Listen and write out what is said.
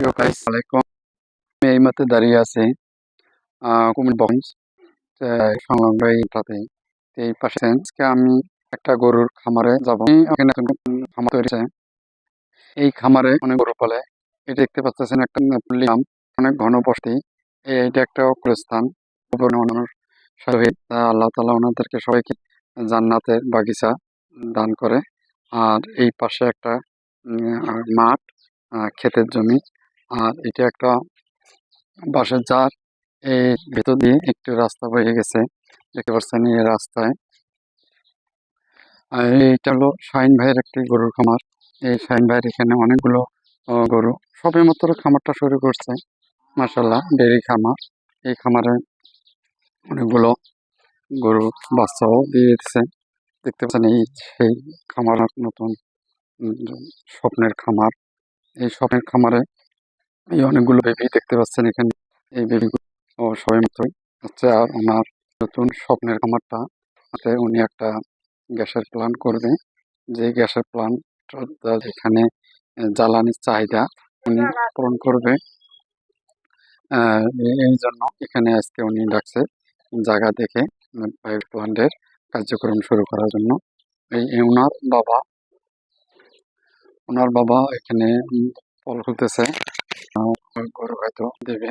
আসসালামাইকুম। আমি এই মাত্র দাঁড়িয়ে আছি কুমিল্লাগঞ্জ সংলগ্ন এইটাতে। এই পাশে আজকে আমি একটা গরুর খামারে যাব। এখানে নতুন খামার তৈরি হয়েছে। এই খামারে অনেক গরু পালে। এটা দেখতে পাচ্ছেন একটা পল্লিগ্রাম, অনেক ঘনবসতি। এইটা একটা স্থান। আল্লাহ তাআলা ওনাদেরকে সবাইকে জান্নাতের বাগিচা দান করে। আর এই পাশে একটা মাঠ, ক্ষেতের জমি। আর এটা একটা বাঁশের ঝাড়। এই ভেতর দিয়ে একটি রাস্তা বয়ে গেছে, দেখতে পাচ্ছেন এই রাস্তায়। আর এইটা হলো শাহিন ভাইয়ের একটি গরুর খামার। এই শাহিন ভাইয়ের এখানে অনেকগুলো গরু সবে মাত্র খামারটা শুরু করছে। মাশাআল্লাহ, ডেইরি খামার। এই খামারে অনেকগুলো গরু বাচ্চাও দিয়ে দিচ্ছে, দেখতে পাচ্ছেন। এই সেই খামার নতুন উম, স্বপ্নের খামার। এই স্বপ্নের খামারে এই অনেকগুলো বেবি দেখতে পাচ্ছেন এখানে। এই বেবিগুলো সবে মাত্রই হচ্ছে। আর ওনার নতুন স্বপ্নের খামারটা হাতে উনি একটা গ্যাসের প্ল্যান্ট করবে। যে গ্যাসের প্ল্যান্ট এখানে জ্বালানির চাহিদা উনি পূরণ করবে। এই জন্য এখানে আজকে উনি ডাকছে জায়গা দেখে পাইপ প্ল্যান্টের কার্যক্রম শুরু করার জন্য। এই ওনার বাবা এখানে ফল খুলতেছে, গরু হয়তো দেবে।